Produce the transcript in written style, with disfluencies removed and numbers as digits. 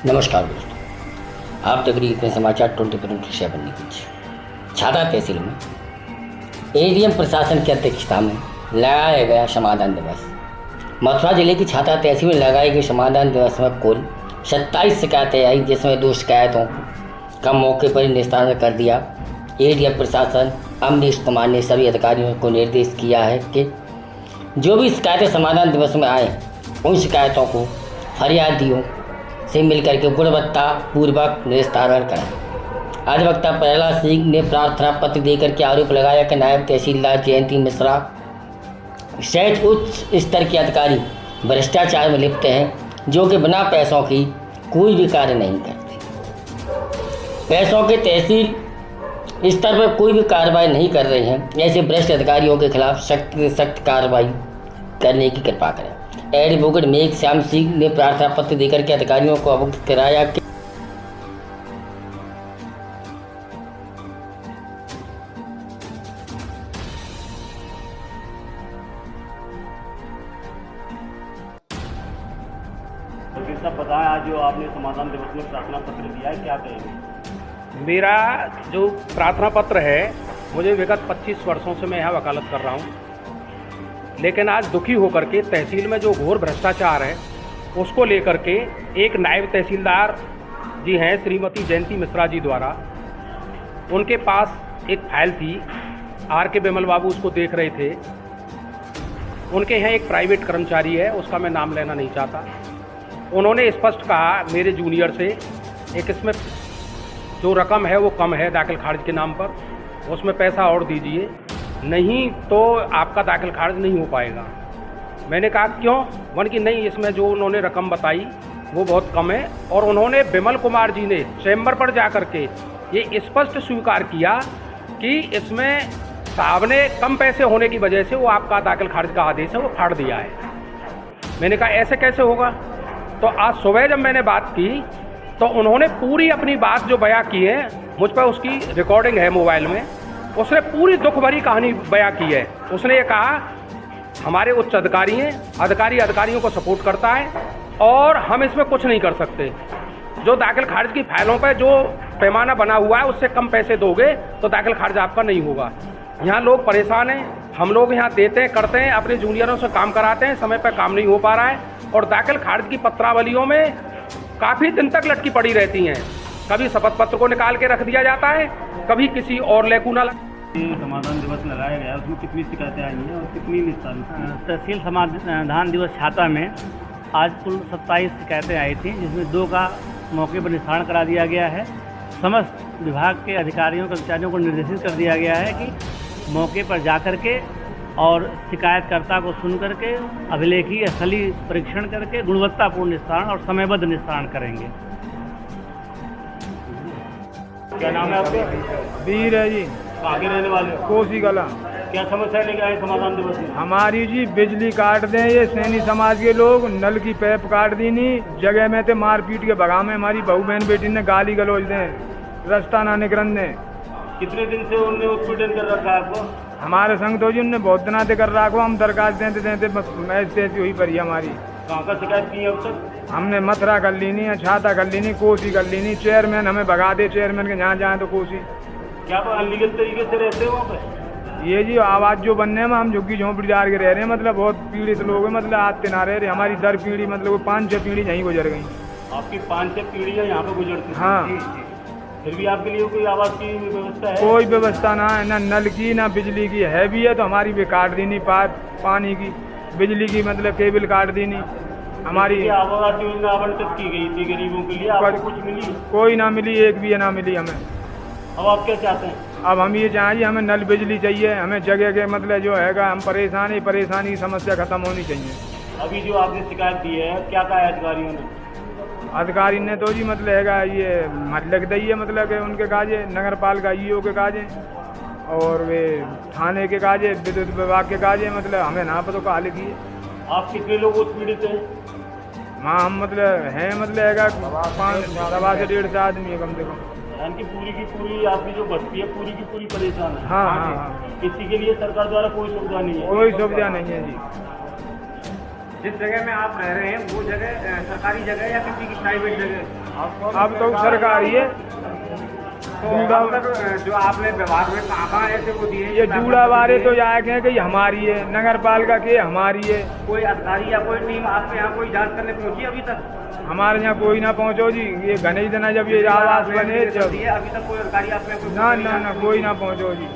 नमस्कार दोस्तों, आप देख रही हैं समाचार 24/7 न्यूज। छाता तहसील में एडीएम प्रशासन की अध्यक्षता में लगाया गया समाधान दिवस। मथुरा जिले की छाता तहसील में लगाए गए समाधान दिवस में कुल 27 शिकायतें आई, जिसमें 2 शिकायतों का मौके पर ही निस्तारण कर दिया। एडीएम प्रशासन अमरीश कुमार ने सभी अधिकारियों को निर्देश किया है कि जो भी शिकायतें समाधान दिवस में आए उन शिकायतों को फरियादियों से मिलकर के गुणवत्ता पूर्वक निस्तारण करें। अधिवक्ता प्रहलाद सिंह ने प्रार्थना पत्र देकर के आरोप लगाया कि नायब तहसीलदार जयंती मिश्रा सहित उच्च स्तर के अधिकारी भ्रष्टाचार में लिप्त हैं, जो कि बिना पैसों की कोई भी कार्य नहीं करते। पैसों के तहसील स्तर पर कोई भी कार्रवाई नहीं कर रहे हैं। ऐसे भ्रष्ट अधिकारियों के खिलाफ सख्त से सख्त कार्रवाई करने की कृपा करें। एडवोकेट मेघ श्याम सिंह ने प्रार्थना पत्र देकर के अधिकारियों को अवगत कराया कि बताएं, आज जो आपने समाधान दिवस में प्रार्थना पत्र दिया है, क्या कहेंगे? मेरा जो प्रार्थना पत्र है, मुझे विगत 25 वर्षों से मैं यहाँ वकालत कर रहा हूँ, लेकिन आज दुखी होकर के तहसील में जो घोर भ्रष्टाचार है उसको लेकर के एक नायब तहसीलदार जी हैं श्रीमती जयंती मिश्रा जी द्वारा, उनके पास एक फाइल थी। आर के बिमल बाबू उसको देख रहे थे। उनके यहाँ एक प्राइवेट कर्मचारी है, उसका मैं नाम लेना नहीं चाहता। उन्होंने स्पष्ट कहा मेरे जूनियर से, एक इसमें जो रकम है वो कम है दाखिल खारिज के नाम पर, उसमें पैसा और दीजिए, नहीं तो आपका दाखिल खारिज नहीं हो पाएगा। मैंने कहा क्यों? वन की नहीं, इसमें जो उन्होंने रकम बताई वो बहुत कम है। और उन्होंने बिमल कुमार जी ने चैम्बर पर जा कर के ये स्पष्ट स्वीकार किया कि इसमें साहब ने कम पैसे होने की वजह से वो आपका दाखिल खारिज का आदेश है वो फाड़ दिया है। मैंने कहा ऐसे कैसे होगा? तो आज सुबह जब मैंने बात की तो उन्होंने पूरी अपनी बात जो बयां की है, मुझ पर उसकी रिकॉर्डिंग है मोबाइल में, उसने पूरी दुख भरी कहानी बयां की है। उसने ये कहा हमारे उच्च अधिकारी हैं, अधिकारियों को सपोर्ट करता है और हम इसमें कुछ नहीं कर सकते। जो दाखिल खारिज की फाइलों पर जो पैमाना बना हुआ है उससे कम पैसे दोगे तो दाखिल खारिज आपका नहीं होगा। यहाँ लोग परेशान हैं, हम लोग यहाँ देते हैं, करते हैं, अपने जूनियरों से काम कराते हैं, समय पर काम नहीं हो पा रहा है और दाखिल खारिज की पत्रावलियों में काफ़ी दिन तक लटकी पड़ी रहती हैं। कभी शपथ पत्र को निकाल के रख दिया जाता है, कभी किसी और लेकुना समाधान दिवस लगाया गया, उसमें कितनी शिकायतें आई हैं और कितनी निस्तारित? तहसील समाधान दिवस छाता में आज कुल 27 शिकायतें आई थी, जिसमें 2 का मौके पर निस्तारण करा दिया गया है। समस्त विभाग के अधिकारियों कर्मचारियों को निर्देशित कर दिया गया है कि मौके पर जा कर के और शिकायतकर्ता को सुन करके अभिलेखी स्थली परीक्षण करके गुणवत्तापूर्ण निस्तारण और समयबद्ध निस्तारण करेंगे। क्या नाम है आपका? वीर है जी। आगे रहने वाले हो? कोसी कला। क्या समस्या लेके आए समाधान दिवस में? हमारी जी बिजली काट दें ये सैनी समाज के लोग, नल की पैप काट दी नहीं, जगह में थे मारपीट के भगा में हमारी बहू बहन बेटी ने गाली गलौज दें, रास्ता ना निकलन दें। कितने दिन से उन्होंने उत्पीड़न कर रखा है आपको? हमारे संग तो जी उनने बहुत दिना से कर रखा, हम दरखास्त देते देते मैच तैसी हुई पड़ी हमारी। कहाँ का शिकायत की है अब तक? हमने मथुरा कर ली नहीं, छाता कर ली नहीं, कोसी कर ली नहीं। चेयरमैन हमें भगा दे, चेयरमैन के जहाँ जाए तो कोसी। क्या अनलीगल तरीके से रहते हो वहाँ पे? ये जी आवाज़ जो बनने में हम झुग्गी झोंपड़ी जार के रह रहे हैं, मतलब बहुत पीड़ित लोग हैं, मतलब आते ना रह रहे। हमारी 10 पीढ़ी मतलब 5-6 पीढ़ी यहीं गुजर गई। आपकी 5-6 पीढ़ियाँ यहाँ पे गुजरती? हाँ। फिर भी आपके लिए कोई आवाज़ की व्यवस्था है? कोई व्यवस्था ना है, ना नल की ना बिजली की है भी है तो हमारी भी काट दी नहीं, पानी की बिजली की मतलब केबल काट दी नहीं हमारी। आवास योजना आवंटित की गई थी गरीबों के लिए, आपको कुछ मिली? कोई ना मिली, एक भी ना मिली हमें। अब आप क्या चाहते हैं? अब हम ये चाहिए, हमें नल बिजली चाहिए, हमें जगह के मतलब जो हैगा, हम परेशानी की समस्या खत्म होनी चाहिए। अभी जो आपने शिकायत दी है, क्या कहा है अधिकारियों ने? अधिकारी ने तो जी मतलब हैगा ये मतलब दी है, मतलब कि उनके काजे नगर पालिका ईओ के काजे और वे थाने के काजे, विद्युत विभाग के काजे, मतलब हमें ना पता कहा लिखी है। आप कितने लोग उत्पीड़ित हैं? हाँ हम मतलब हैं, मतलब हैगा 5 से 1.5 आदमी है कम से कम। यानी कि पूरी की पूरी आपकी जो बस्ती है पूरी की पूरी परेशान है? हाँ। किसी के लिए सरकार द्वारा कोई सुविधा नहीं है? कोई सुविधा नहीं है जी। जिस जगह में आप रह रहे हैं वो जगह सरकारी जगह या किसी की प्राइवेट जगह? अब तो सरकारी है। तो अब तक जो आपने व्यवहार में कहाँ ऐसे वो दिए? ये जूड़ा वाले तो जाए हैं कि ये हमारी है, नगर पालिका के हमारी है। कोई अधिकारी या कोई टीम आपके यहाँ कोई जांच करने पहुंची अभी तक? हमारे यहाँ कोई ना पहुँचो जी, ये गणेश दिन जब ये आवास बने जब अभी तक कोई अधिकारी आपने ना कोई ना पहुँचो जी।